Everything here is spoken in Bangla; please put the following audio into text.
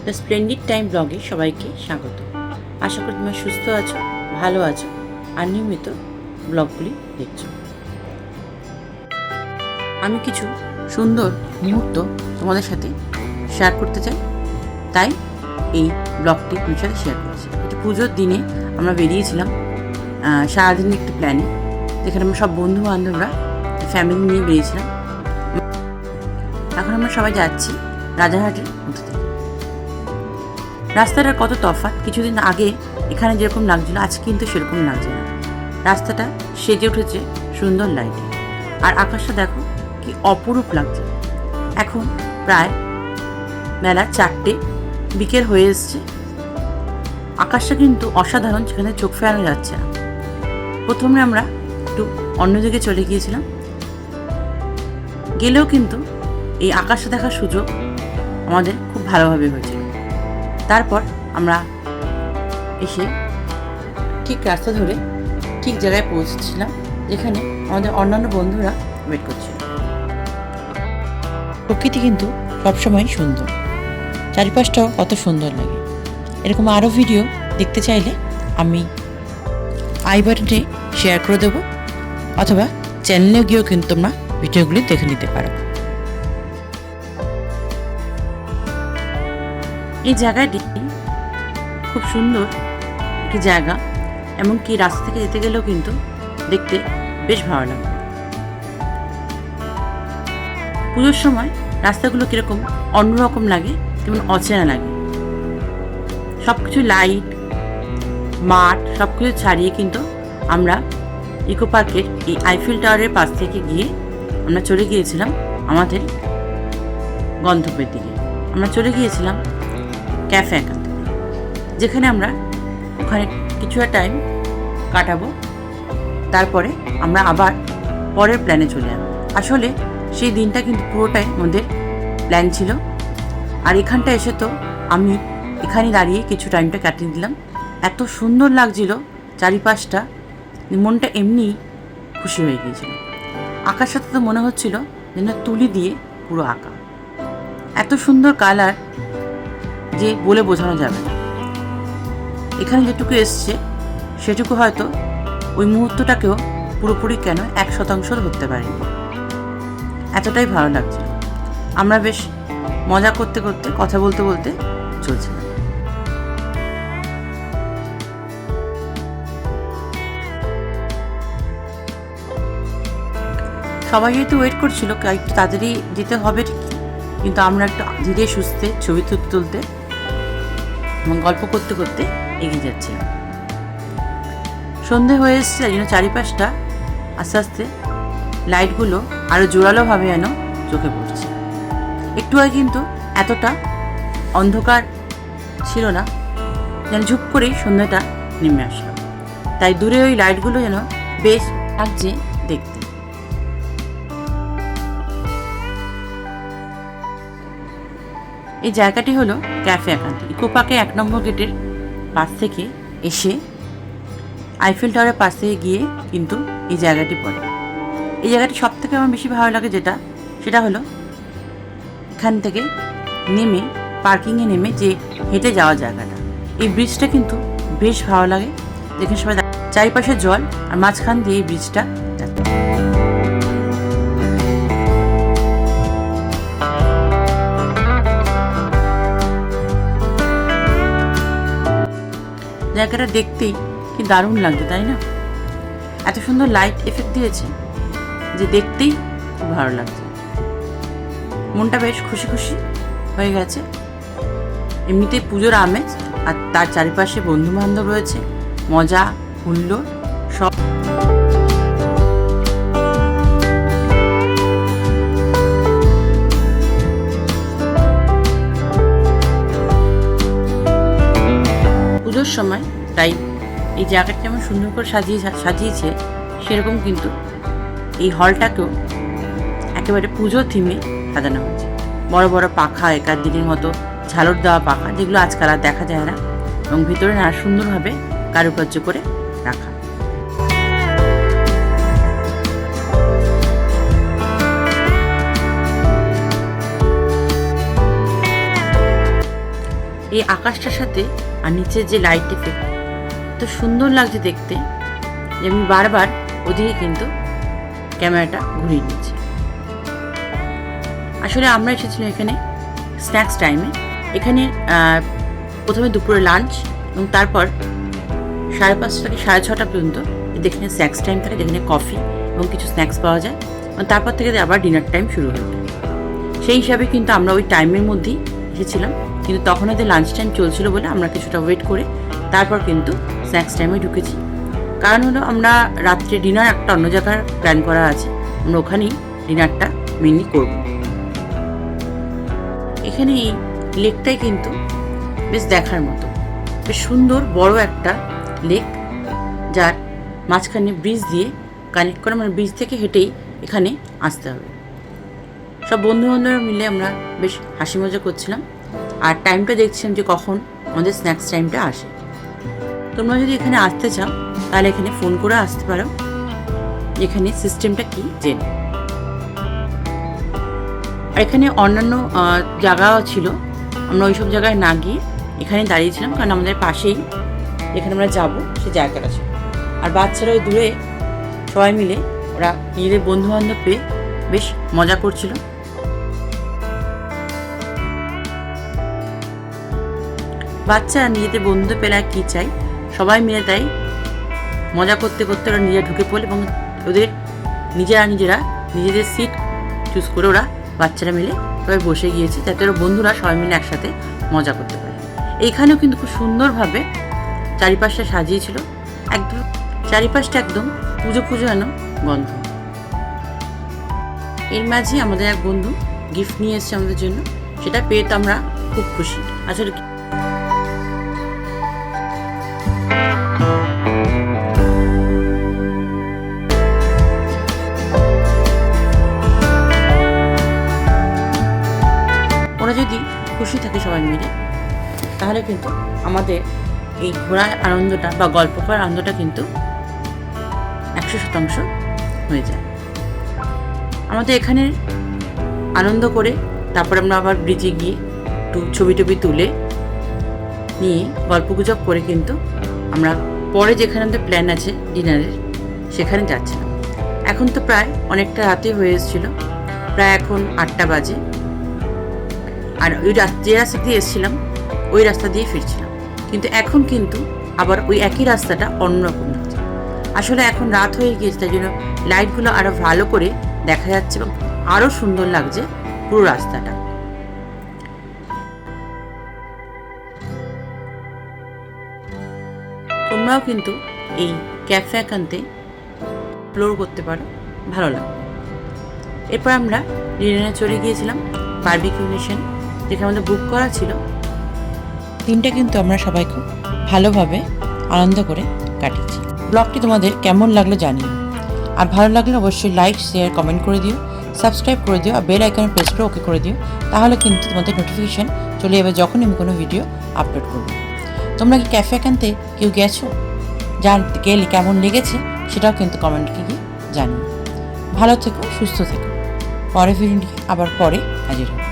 দ্য স্প্লেন্ডিড টাইম ব্লগে সবাইকে স্বাগত। আশা করি তোমরা সুস্থ আছো, ভালো আছো আর নিয়মিত ব্লগগুলি দেখছো। আমি কিছু সুন্দর মুহূর্ত তোমাদের সাথে শেয়ার করতে চাই, তাই এই ব্লগটি তোমার সাথে শেয়ার করছি। এটা পুজোর দিনে আমরা বেরিয়েছিলাম সারাদিন একটু প্ল্যানে, যেখানে আমরা সব বন্ধু বান্ধবরা ফ্যামিলি নিয়ে বেরিয়েছিলাম। এখন আমরা সবাই যাচ্ছি রাজারহাটের মধ্যে থেকে। রাস্তাটার কত তফাৎ, কিছুদিন আগে এখানে যেরকম লাগছিল আজ কিন্তু সেরকম লাগছে না। রাস্তাটা সেজে উঠেছে সুন্দর লাইটে, আর আকাশটা দেখো কি অপরূপ লাগছে। এখন প্রায় বেলা 4টে, বিকেল হয়ে এসছে। আকাশটা কিন্তু অসাধারণ, যেখানে চোখ ফেরানো যাচ্ছে না। প্রথমে আমরা একটু অন্যদিকে চলে গিয়েছিলাম, গেলেও কিন্তু এই আকাশটা দেখার সুযোগ আমাদের খুব ভালোভাবে হয়েছিল। তারপর আমরা এসে ঠিক রাস্তা ধরে ঠিক জায়গায় পৌঁছেছিলাম, যেখানে আমাদের অন্যান্য বন্ধুরা ওয়েট করছিল। প্রকৃতি কিন্তু সবসময় সুন্দর, চারিপাশটাও কত সুন্দর লাগে। এরকম আরও ভিডিও দেখতে চাইলে আমি আই বাটনে শেয়ার করে দেবো, অথবা চ্যানেলে গিয়েও কিন্তু তোমরা ভিডিওগুলি দেখে নিতে পারো। এই জায়গাটি খুব সুন্দর একটি জায়গা, এমনকি রাস্তা থেকে যেতে গেলেও কিন্তু দেখতে বেশ ভালো লাগে। পুজোর সময় রাস্তাগুলো কীরকম অন্যরকম লাগে, কেমন অচেনা লাগে। সব কিছু লাইট, মাঠ সব কিছু ছাড়িয়ে কিন্তু আমরা ইকো পার্কের এই আইফেল টাওয়ারের পাশ থেকে গিয়ে আমরা চলে গিয়েছিলাম আমাদের গন্তব্যের দিকে। আমরা চলে গিয়েছিলাম ক্যাফে একান্তে, যেখানে আমরা ওখানে কিছুটা টাইম কাটাবো। তারপরে আমরা আবার পরের প্ল্যানে চলে যাব। আসলে সেই দিনটা কিন্তু পুরোটাই আমাদের প্ল্যান ছিল, আর এখানটা এসে তো আমি এখানে দাঁড়িয়ে কিছু টাইমটা কাটিয়ে দিলাম। এত সুন্দর লাগছিল চারিপাশটা, মনটা এমনি খুশি হয়ে গিয়েছিল। আঁকার সাথে তো মনে হচ্ছিল যেন তুলি দিয়ে পুরো আঁকা। এত সুন্দর কালার যে বলে বোঝানো যাবে না। এখানে যেটুকু এসছে সেটুকু হয়তো ওই মুহূর্তটাকেও পুরোপুরি কেন 1% ধরতে পারিনি। এতটাই ভালো লাগছিল। আমরা বেশ মজা করতে করতে, কথা বলতে বলতে চলছিলাম। সবাই যেহেতু ওয়েট করছিল, একটু তাড়াতাড়ি যেতে হবে ঠিকই, কিন্তু আমরা একটু ধীরে সুস্থে ছবি তুলতে এবং গল্প করতে করতে এগিয়ে যাচ্ছিলাম। সন্ধে হয়ে এসছে, তাই জন্য চারিপাশটা আস্তে আস্তে লাইটগুলো আরও জোরালোভাবে যেন চোখে পড়ছে। একটু আগে কিন্তু এতটা অন্ধকার ছিল না, যেন ঝুপ করেই সন্ধ্যাটা নেমে আসলো। তাই দূরে ওই লাইটগুলো যেন বেশ লাগছে দেখতে। এই জায়গাটি হলো ক্যাফে একান্তে। ইকো পার্কে 1 নম্বর গেটের পাশ থেকে এসে আইফেল টাওয়ারের পাশ থেকে গিয়ে কিন্তু এই জায়গাটি পড়ে। এই জায়গাটি সব থেকে আমার বেশি ভালো লাগে সেটা হলো এখান থেকে নেমে, পার্কিংয়ে নেমে যে হেঁটে যাওয়া জায়গাটা, এই ব্রিজটা কিন্তু বেশ ভালো লাগে। যেখানে সবাই চারিপাশে জল, আর মাঝখান দিয়ে এই ব্রিজটা যাচ্ছে। জায়গাটা দেখতেই কি দারুণ লাগছে, তাই না? এত সুন্দর লাইট এফেক্ট দিয়েছে যে দেখতেই খুব ভালো লাগছে। মনটা বেশ খুশি খুশি হয়ে গেছে। এমনিতেই পুজোর আমেজ, আর তার চারিপাশে বন্ধু বান্ধব রয়েছে, মজা হুল্লোড় সব। পুজোর সময় তাই এই জায়গাটা যেমন সুন্দর করে সাজিয়েছে, সেরকম কিন্তু এই হলটাকেও একেবারে পুজোর থিমে সাজানো হয়েছে। বড় বড় পাখা, একার দিনের মতো ঝালর দেওয়া পাখা, যেগুলো আজকাল আর দেখা যায় না, এবং ভিতরে না সুন্দরভাবে কারুকার্য করে রাখা। এই আকাশটার সাথে আর নিচের যে লাইট এফেক্ট তো সুন্দর লাগছে দেখতে যে আমি বারবার ওদিকে কিন্তু ক্যামেরাটা ঘুরিয়ে নিচ্ছি। আসলে আমরা এসেছিলাম এখানে স্ন্যাক্স টাইমে। এখানে প্রথমে দুপুরে লাঞ্চ এবং তারপর 5:30 থেকে 6:30 পর্যন্ত এখানে স্ন্যাক্স টাইম থাকে, যেখানে কফি এবং কিছু স্ন্যাক্স পাওয়া যায় এবং তারপর থেকে আবার ডিনার টাইম শুরু হয়ে যায়। সেই হিসাবে কিন্তু আমরা ওই টাইমের মধ্যেই এসেছিলাম, কিন্তু তখন এদের লাঞ্চ টাইম চলছিল বলে আমরা কিছুটা ওয়েট করে তারপর কিন্তু স্ন্যাক্স টাইমে ঢুকেছি। কারণ হলো আমরা রাত্রে ডিনার একটা অন্য জায়গার প্ল্যান করা আছে, আমরা ওখানেই ডিনারটা মেনলি করব। এখানে এই লেকটাই কিন্তু বেশ দেখার মতো, বেশ সুন্দর বড় একটা লেক, যার মাঝখানে ব্রিজ দিয়ে কানেক্ট করা, মানে ব্রিজ থেকে হেঁটেই এখানে আসতে হবে। সব বন্ধুবান্ধবরা মিলে আমরা বেশ হাসি মজা করছিলাম আর টাইমটা দেখছিলাম যে কখন আমাদের স্ন্যাক্স টাইমটা আসে। তোমরা যদি এখানে আসতে চাও তাহলে এখানে ফোন করে আসতে পারো, এখানে সিস্টেমটা কি জেনে। আর এখানে অন্যান্য জায়গাও ছিল, আমরা ওইসব জায়গায় না গিয়ে এখানে দাঁড়িয়েছিলাম, কারণ আমাদের পাশেই যেখানে আমরা যাবো সে জায়গাটা ছিল। আর বাচ্চারা ওই দূরে সবাই মিলে ওরা নিজেদের বন্ধুবান্ধব পেয়ে বেশ মজা করছিল। বাচ্চারা নিজেদের বন্ধু পেলে আর কী চাই, সবাই মিলে তাই মজা করতে করতে ওরা নিজেরা ঢুকে পড়ল এবং ওদের নিজেরা নিজেদের সিট চুজ করে ওরা বাচ্চারা মিলে সবাই বসে গিয়েছে, যাতে ওরা বন্ধুরা সবাই মিলে একসাথে মজা করতে পারে। এইখানেও কিন্তু খুব সুন্দরভাবে চারিপাশটা সাজিয়েছিল, একদম চারিপাশটা একদম পুজো যেন গন্ধ। এর মাঝে আমাদের এক বন্ধু গিফট নিয়ে এসেছে আমাদের জন্য, সেটা পেয়ে তো আমরা খুব খুশি। আসলে ওরা যদি খুশি থাকে সবাই মিলে, তাহলে কিন্তু আমাদের এই ঘোরার আনন্দটা বা গল্প করার আনন্দটা কিন্তু 100% হয়ে যায়। আমাদের এখানে আনন্দ করে তারপর আমরা আবার ব্রিজে গিয়ে একটু ছবি তুলে নিয়ে গল্পগুজব করে কিন্তু আমরা পরে যেখানে আমাদের প্ল্যান আছে ডিনারের সেখানে যাচ্ছিলাম। এখন তো প্রায় অনেকটা রাতে হয়ে এসেছিলো, প্রায় এখন 8টা বাজে। আর ওই যে রাস্তা দিয়ে এসেছিলাম ওই রাস্তা দিয়ে ফিরছিলাম, কিন্তু এখন কিন্তু আবার ওই একই রাস্তাটা অন্যরকম লাগছে। আসলে এখন রাত হয়ে গিয়েছে, তাই জন্য লাইটগুলো আরও ভালো করে দেখা যাচ্ছে এবং আরও সুন্দর লাগছে পুরো রাস্তাটা। তোমরাও কিন্তু এই ক্যাফে একান্তে এক্সপ্লোর করতে পারো, ভালো লাগবে। এরপর আমরা ডিনারে চলে গিয়েছিলাম বারবিকিউ নেশন, যেখানে আমাদের বুক করা ছিল। দিনটা কিন্তু আমরা সবাই খুব ভালোভাবে আনন্দ করে কাটিয়েছি। ব্লগটি তোমাদের কেমন লাগলো জানিও, আর ভালো লাগলে অবশ্যই লাইক শেয়ার কমেন্ট করে দিও, সাবস্ক্রাইব করে দিও আর বেল আইকনে প্রেস করে ওকে করে দিও, তাহলে কিন্তু তোমাদের নোটিফিকেশান চলে যাবে যখন আমি কোনো ভিডিও আপলোড করব। তোমরা কি ক্যাফে একান্তে কেউ গেছো? গেলে কেমন লেগেছে সেটাও কিন্তু কমেন্টে গিয়ে জানিও। ভালো থেকো, সুস্থ থেকো। পরে ভিডিও আবার পরে হাজির হবো।